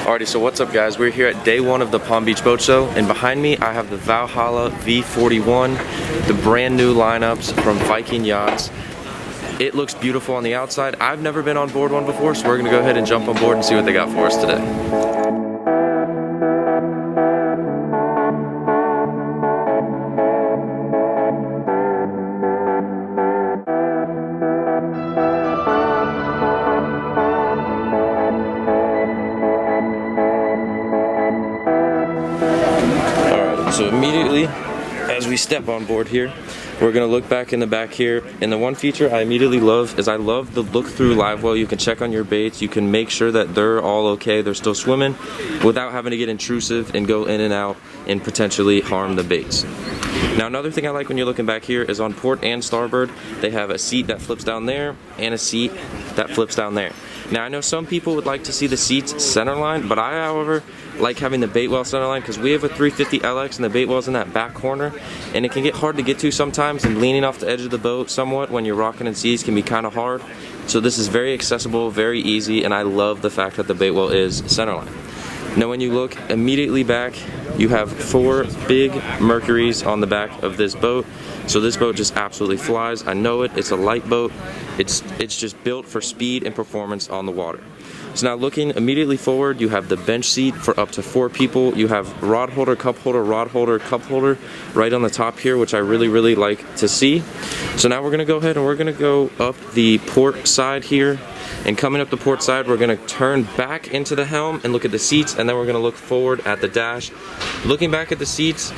Alrighty, so what's up guys? We're here at day one of the Palm Beach Boat Show, and behind me I have the Valhalla V41, the brand new lineups from Viking Yachts. It looks beautiful on the outside. I've never been on board one before, so we're gonna go ahead and jump on board and see what they got for us today. So immediately, as we step on board here, we're gonna look back in the back here. And the one feature I immediately love is I love the look through live well. You can check on your baits. You can make sure that they're all okay, they're still swimming, without having to get intrusive and go in and out and potentially harm the baits. Now another thing I like when you're looking back here is on port and starboard, they have a seat that flips down there and a seat that flips down there. Now I know some people would like to see the seats centerline, but I, however, like having the bait well centerline because we have a 350 LX and the bait well's in that back corner, and it can get hard to get to sometimes, and leaning off the edge of the boat somewhat when you're rocking in seas can be kind of hard. So this is very accessible, very easy, and I love the fact that the bait well is centerline. Now when you look immediately back, you have 4 big Mercuries on the back of this boat. So this boat just absolutely flies. I know it, it's a light boat. It's just built for speed and performance on the water. So now looking immediately forward, you have the bench seat for up to 4 people. You have rod holder, cup holder, rod holder, cup holder right on the top here, which I really like to see. So now we're gonna go ahead and we're gonna go up the port side here. And coming up the port side, we're gonna turn back into the helm and look at the seats, and then we're gonna look forward at the dash. Looking back at the seats,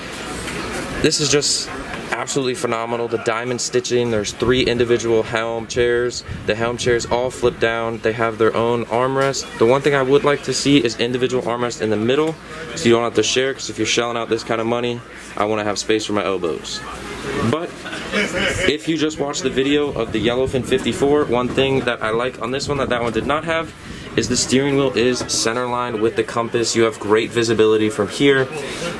this is just absolutely phenomenal. The diamond stitching, there's 3 individual helm chairs. The helm chairs all flip down. They have their own armrest. The one thing I would like to see is individual armrest in the middle, so you don't have to share, because if you're shelling out this kind of money, I wanna have space for my elbows. But if you just watch the video of the Yellowfin 54, one thing that I like on this one that one did not have is the steering wheel is centerline with the compass. You have great visibility from here.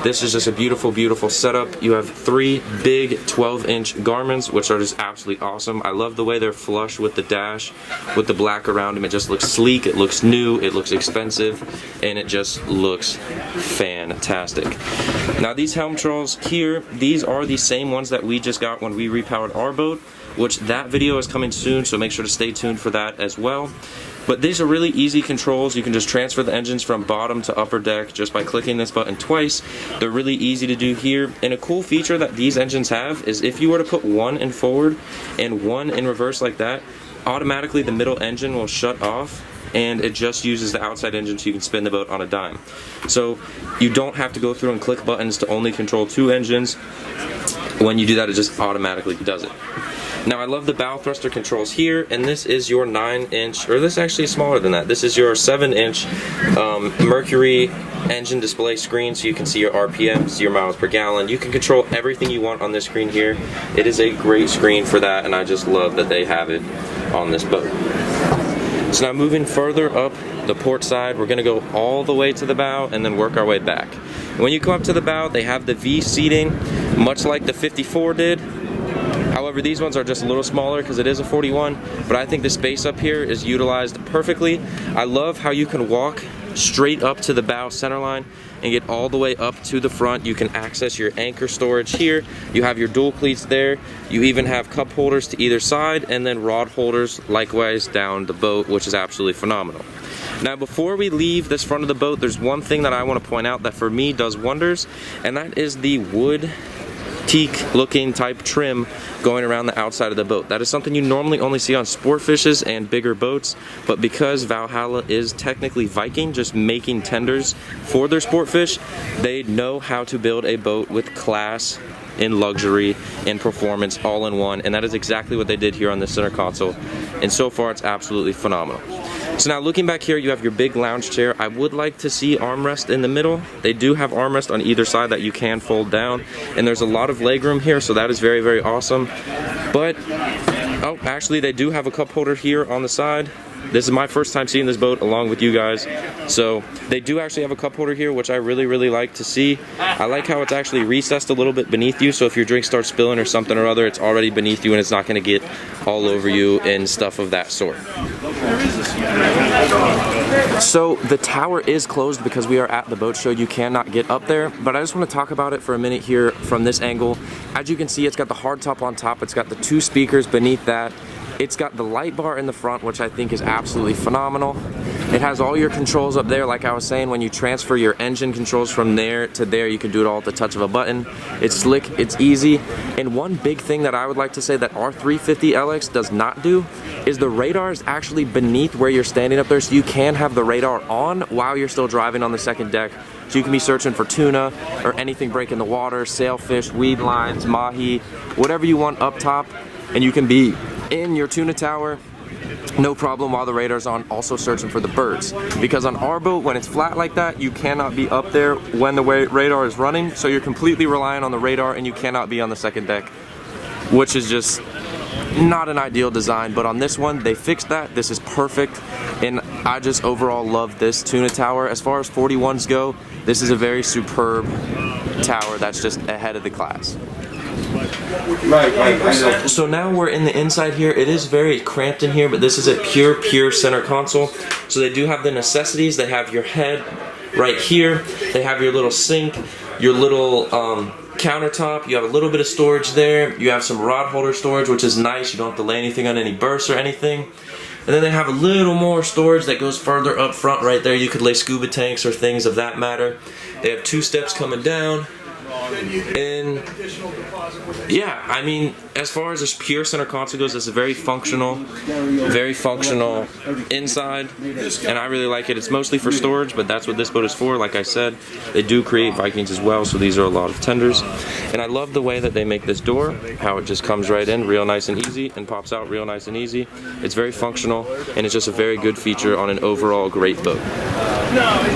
This is just a beautiful setup. You have 3 big 12-inch Garmins, which are just absolutely awesome. I love the way they're flush with the dash, with the black around them. It just looks sleek, it looks new, it looks expensive, and it just looks fantastic. Now these helm trolls here, these are the same ones that we just got when we repowered our boat, which that video is coming soon, so make sure to stay tuned for that as well. But these are really easy controls. You can just transfer the engines from bottom to upper deck just by clicking this button twice. They're really easy to do here. And a cool feature that these engines have is if you were to put 1 in forward and 1 in reverse like that, automatically the middle engine will shut off, and it just uses the outside engine so you can spin the boat on a dime. So you don't have to go through and click buttons to only control 2 engines. When you do that, it just automatically does it. Now I love the bow thruster controls here, and this is your 9-inch, or this actually is smaller than that. This is your 7-inch Mercury engine display screen, so you can see your RPMs, your miles per gallon. You can control everything you want on this screen here. It is a great screen for that, and I just love that they have it on this boat. So now moving further up the port side, we're gonna go all the way to the bow and then work our way back. When you come up to the bow, they have the V seating, much like the 54 did. However, these ones are just a little smaller because it is a 41, but I think the space up here is utilized perfectly. I love how you can walk straight up to the bow centerline and get all the way up to the front. You can access your anchor storage here. You have your dual cleats there. You even have cup holders to either side, and then rod holders likewise down the boat, which is absolutely phenomenal. Now before we leave this front of the boat, there's one thing that I want to point out that for me does wonders, and that is the wood teak looking type trim going around the outside of the boat. That is something you normally only see on sport fishes and bigger boats, but because Valhalla is technically Viking, just making tenders for their sport fish, they know how to build a boat with class and luxury and performance all in one, and that is exactly what they did here on the center console, and so far it's absolutely phenomenal. So now looking back here, you have your big lounge chair. I would like to see armrest in the middle. They do have armrest on either side that you can fold down, and there's a lot of legroom here, so that is very awesome. But oh, actually they do have a cup holder here on the side. This is my first time seeing this boat along with you guys. So they do actually have a cup holder here, which I really like to see. I like how it's actually recessed a little bit beneath you, so if your drink starts spilling or something or other, it's already beneath you and it's not going to get all over you and stuff of that sort. So the tower is closed because we are at the boat show. You cannot get up there, but I just want to talk about it for a minute here from this angle. As you can see, it's got the hardtop on top. It's got the 2 speakers beneath that. It's got the light bar in the front, which I think is absolutely phenomenal. It has all your controls up there. Like I was saying, when you transfer your engine controls from there to there, you can do it all at the touch of a button. It's slick, it's easy. And one big thing that I would like to say that our 350LX does not do is the radar is actually beneath where you're standing up there, so you can have the radar on while you're still driving on the second deck. So you can be searching for tuna or anything breaking the water, sailfish, weed lines, mahi, whatever you want up top, and you can be in your Tuna Tower, no problem, while the radar's on, also searching for the birds. Because on our boat, when it's flat like that, you cannot be up there when the radar is running, so you're completely relying on the radar and you cannot be on the second deck, which is just not an ideal design. But on this one, they fixed that. This is perfect, and I just overall love this Tuna Tower. As far as 41s go, this is a very superb tower that's just ahead of the class. Right. So now we're in the inside here. It is very cramped in here, but this is a pure center console. So they do have the necessities. They have your head right here. They have your little sink, your little countertop. You have a little bit of storage there. You have some rod holder storage, which is nice. You don't have to lay anything on any bursts or anything. And then they have a little more storage that goes further up front right there. You could lay scuba tanks or things of that matter. They have 2 steps coming down. And yeah, I mean, as far as this pure center console goes, it's a very functional inside, and I really like it. It's mostly for storage, but that's what this boat is for. Like I said, they do create Vikings as well, so these are a lot of tenders. And I love the way that they make this door, how it just comes right in real nice and easy and pops out real nice and easy. It's very functional, and it's just a very good feature on an overall great boat.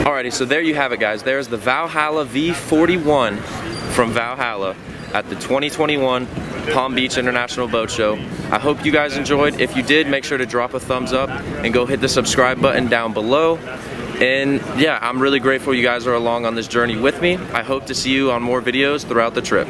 Alrighty, so there you have it, guys. There's the Valhalla V41 from Valhalla at the 2021 Palm Beach International Boat Show. I hope you guys enjoyed. If you did, make sure to drop a thumbs up and go hit the subscribe button down below. And yeah, I'm really grateful you guys are along on this journey with me. I hope to see you on more videos throughout the trip.